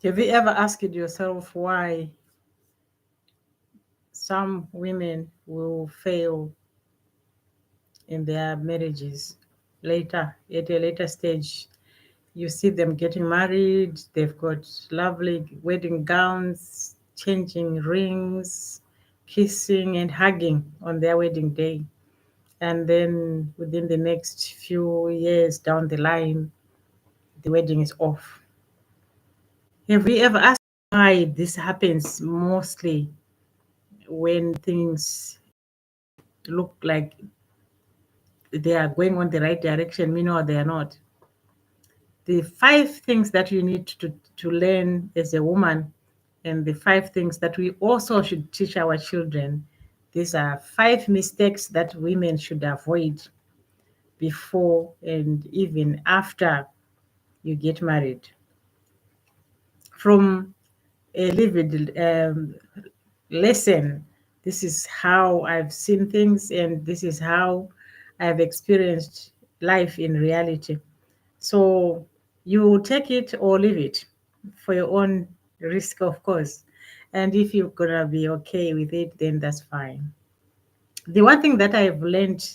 Have you ever asked yourself why some women will fail in their marriages later, at a later stage? You see them getting married, they've got lovely wedding gowns, changing rings, kissing and hugging on their wedding day. And then within the next few years down the line, the wedding is off. Have we ever asked why this happens mostly when things look like they are going on the right direction, meanwhile they are not? The five things that you need to learn as a woman, and the five things that we also should teach our children. These are five mistakes that women should avoid before and even after you get married. From a lived lesson, this is how I've seen things, and this is how I've experienced life in reality. So you take it or leave it for your own risk, of course. And if you're gonna be okay with it, then that's fine. The one thing that I've learned,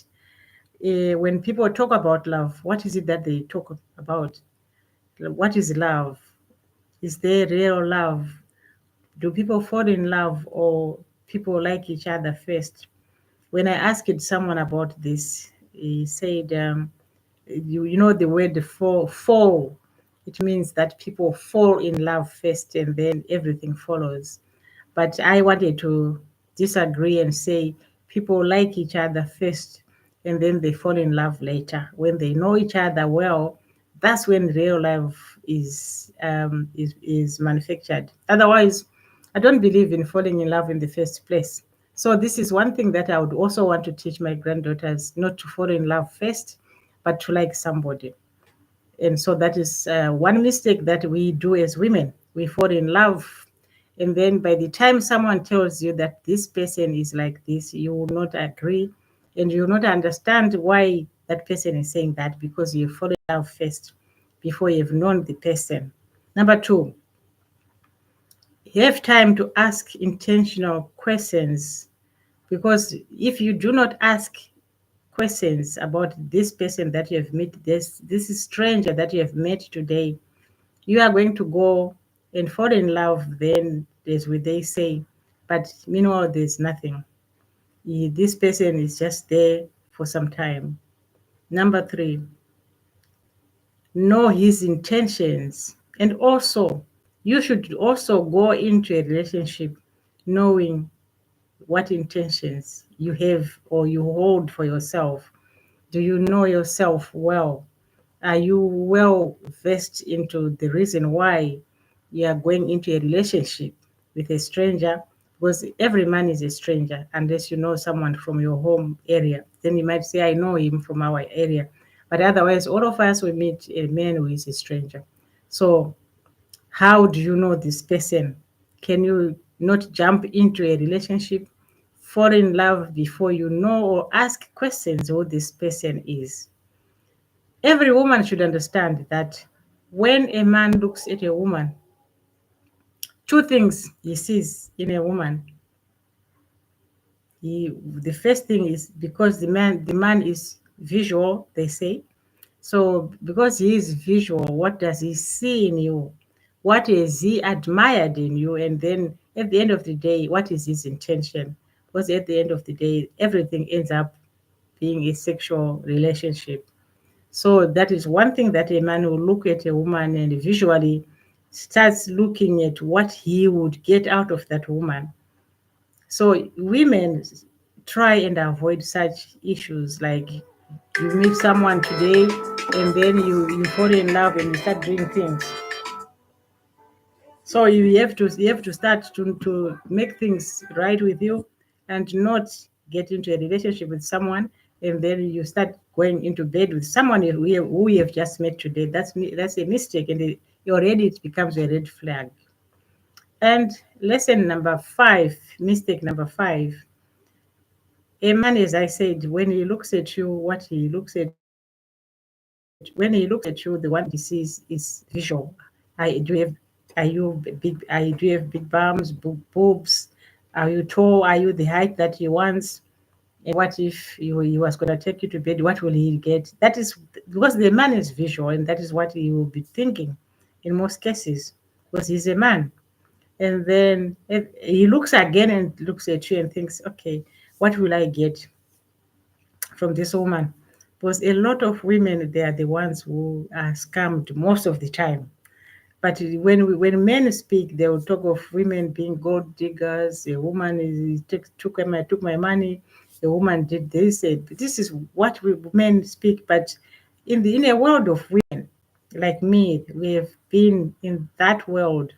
when people talk about love, what is it that they talk about? What is love? Is there real love? Do people fall in love, or people like each other first? When I asked someone about this, he said, you know the word fall, it means that people fall in love first and then everything follows. But I wanted to disagree and say people like each other first and then they fall in love later. When they know each other well, that's when real love is manufactured. Otherwise, I don't believe in falling in love in the first place. So this is one thing that I would also want to teach my granddaughters, not to fall in love first, but to like somebody. And so that is one mistake that we do as women. We fall in love, and then by the time someone tells you that this person is like this, you will not agree, and you will not understand why that person is saying that, because you fall in love first before you've known the person. Number two, you have time to ask intentional questions, because if you do not ask questions about this person that you have met, this stranger that you have met today, you are going to go and fall in love. Then there's what they say, but meanwhile there's nothing. This person is just there for some time. Number three, know his intentions, and also you should also go into a relationship knowing what intentions you have or you hold for yourself. Do you know yourself well? Are you well versed into the reason why you are going into a relationship with a stranger? Because every man is a stranger unless you know someone from your home area. Then you might say, I know him from our area. But otherwise, all of us, we meet a man who is a stranger. So how do you know this person? Can you not jump into a relationship, fall in love before you know, or ask questions who this person is? Every woman should understand that when a man looks at a woman, two things he sees in a woman. The first thing is, because the man is visual, they say. So because he is visual, what does he see in you? What is he admired in you? And then at the end of the day, what is his intention? Because at the end of the day, everything ends up being a sexual relationship. So that is one thing, that a man will look at a woman and visually starts looking at what he would get out of that woman. So women try and avoid such issues, like you meet someone today and then you fall in love and you start doing things. So you have to start to make things right with you, and not get into a relationship with someone and then you start going into bed with someone who you have just met today. That's a mistake, and already it becomes a red flag. And lesson number five, mistake number five, a man, as I said, when he looks at you, what he looks at when he looks at you, the one he sees is visual. Do you have Are you big? Do you have big bums, boobs? Are you tall? Are you the height that he wants? And what if he was going to take you to bed? What will he get? That is because the man is visual, and that is what he will be thinking in most cases, because he's a man. And then he looks again and looks at you and thinks, okay, what will I get from this woman? Because a lot of women, they are the ones who are scammed most of the time. But when men speak, they will talk of women being gold diggers. A woman took my money. A woman did this. This is what men speak. But in a world of women like me, we have been in that world.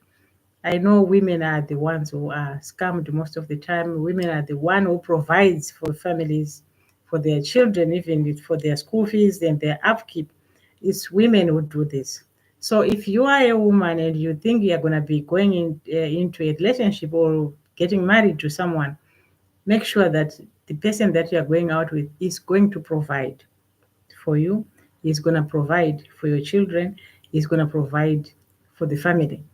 I know women are the ones who are scammed most of the time. Women are the one who provides for families, for their children, even for their school fees and their upkeep. It's women who do this. So if you are a woman and you think you are going to be going into a relationship or getting married to someone, make sure that the person that you are going out with is going to provide for you, is going to provide for your children, is going to provide for the family.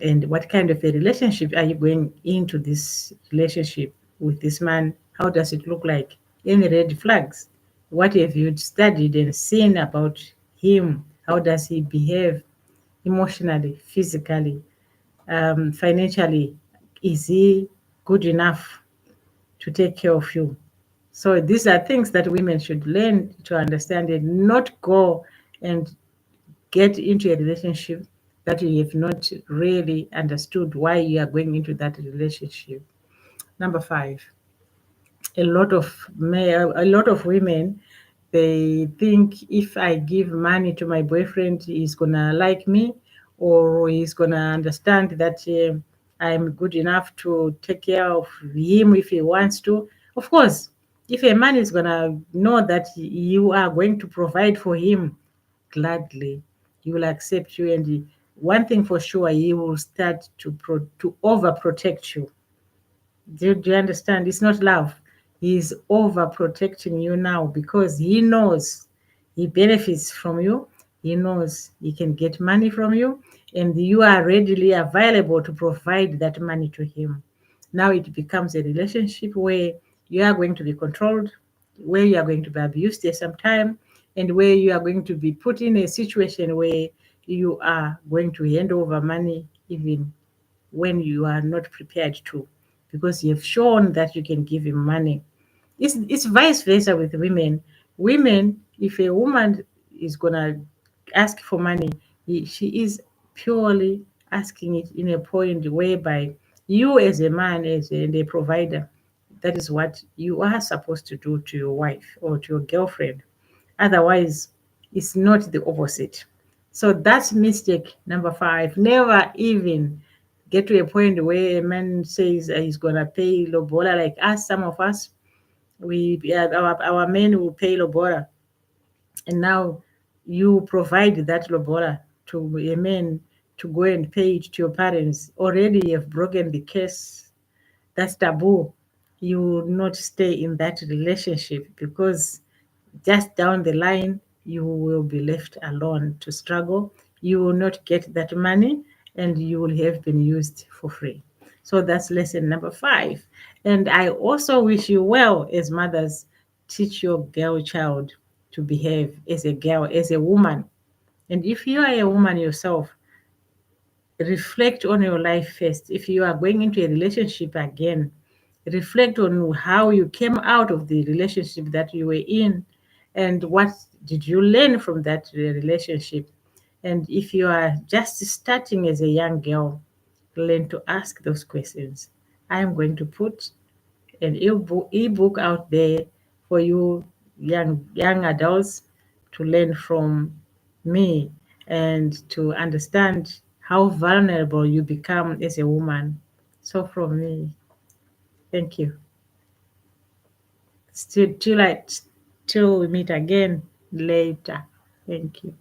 And what kind of a relationship are you going into this relationship with this man? How does it look like? Any red flags? What have you studied and seen about him? How does he behave emotionally, physically, financially? Is he good enough to take care of you? So these are things that women should learn to understand and not go and get into a relationship that you have not really understood why you are going into that relationship. Number five, a lot of women, they think if I give money to my boyfriend, he's gonna like me, or he's gonna understand that I'm good enough to take care of him if he wants to. Of course, if a man is gonna know that you are going to provide for him, gladly he will accept you, and one thing for sure, he will start to overprotect you. Do you understand? It's not love. He's overprotecting you now because he knows he benefits from you. He knows he can get money from you, and you are readily available to provide that money to him. Now it becomes a relationship where you are going to be controlled, where you are going to be abused at some time, and where you are going to be put in a situation where you are going to hand over money even when you are not prepared to, because you have shown that you can give him money. It's vice versa with women. Women, if a woman is gonna ask for money, she is purely asking it in a point whereby you, as a man, as a provider, that is what you are supposed to do to your wife or to your girlfriend. Otherwise, it's not the opposite. So that's mistake number five. Never even get to a point where a man says he's gonna pay lobola like us. Some of us, our men will pay lobola, and now you provide that lobola to a man to go and pay it to your parents. Already, you have broken the case. That's taboo. You will not stay in that relationship because just down the line, you will be left alone to struggle. You will not get that money, and you will have been used for free. So that's lesson number five. And I also wish you well as mothers. Teach your girl child to behave as a girl, as a woman. And if you are a woman yourself, reflect on your life first. If you are going into a relationship again, reflect on how you came out of the relationship that you were in, and what did you learn from that relationship. And if you are just starting as a young girl, learn to ask those questions. I am going to put an ebook out there for you young adults to learn from me and to understand how vulnerable you become as a woman. So from me, thank you. Still too late till we meet again later. Thank you.